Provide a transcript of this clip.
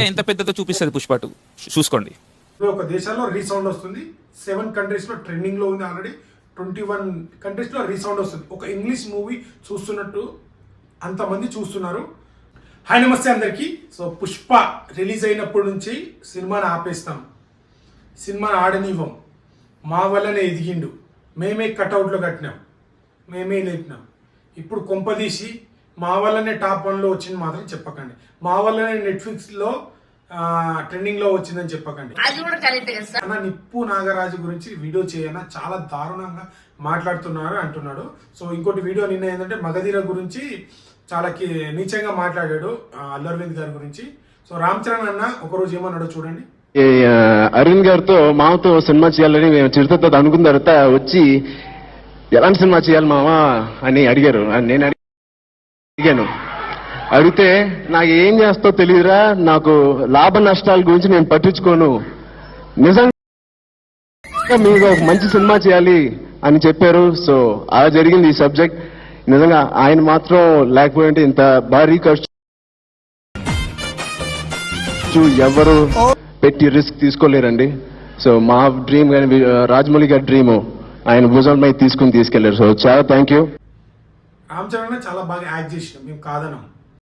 ఎంత పెద్దదో చూపిస్తుంది పుష్ప 2 చూసుకోండి. ఒక దేశాల్లో రీసౌండ్ వస్తుంది, 7 కంట్రీస్ లో ట్రెండింగ్ లో ఉంది ఆల్రెడీ, 21 కంట్రీస్ లో రీసౌండ్ వస్తుంది. ఒక ఇంగ్లీష్ మూవీ చూస్తున్నట్టు అంతమంది చూస్తున్నారు. హాయ్ నమస్తే అందరికీ. సో పుష్ప రిలీజ్ అయినప్పటి నుంచి సినిమాని ఆపేస్తాం, సినిమాని ఆడనివ్వం, మా వల్లనే ఎదిగిండు, మేమే కట్అవుట్లో కట్టినాం, మేమే లేపినాం. ఇప్పుడు కొంపదీసి మా వల్లనే టాప్ 1లో వచ్చింది మాత్రం చెప్పకండి, మా వల్లనే నెట్ఫ్లిక్స్లో ట్రెండింగ్లో వచ్చిందని చెప్పకండి. అన్న నిప్పు నాగరాజు గురించి వీడియో చేయన చాలా దారుణంగా మాట్లాడుతున్నారు అంటున్నాడు. సో ఇంకోటి వీడియో నిన్న ఏంటంటే మగధీర గురించి చాలా నీచంగా మాట్లాడాడు అల్లు అరవింద్ గారి గురించి. సో రామ్ చరణ్ అన్న ఒకరోజు ఏమన్నాడో చూడండి. అరవింద్ గారితో మామతో సినిమా చేయాలని మేము చిరుతతో అనుకున్న తర్వాత వచ్చి ఎలాంటి సినిమా చేయాలి మామా అని అడిగారు. నేను అడిగాను, అడిగితే నాకు ఏం చేస్తావు తెలియదురా, నాకు లాభ నష్టాల గురించి నేను పట్టించుకోను, నిజంగా మీకు ఒక మంచి సినిమా చేయాలి అని చెప్పారు. సో అలా జరిగింది ఈ సబ్జెక్ట్. నిజంగా ఆయన మాత్రం లేకపోయింటే ఇంత భారీ ఖర్చు ఎవరు పెట్టి రిస్క్ తీసుకోలేరండి. సో మా డ్రీమ్ కానీ రాజమౌళి గారి డ్రీమ్ ఆయన భుజం మీద తీసుకెళ్లారు. సో చాలా థ్యాంక్ యూ. రామ్ చరణ్ చాలా బాగా యాక్ట్ చేసినాం, మేము కాదనం.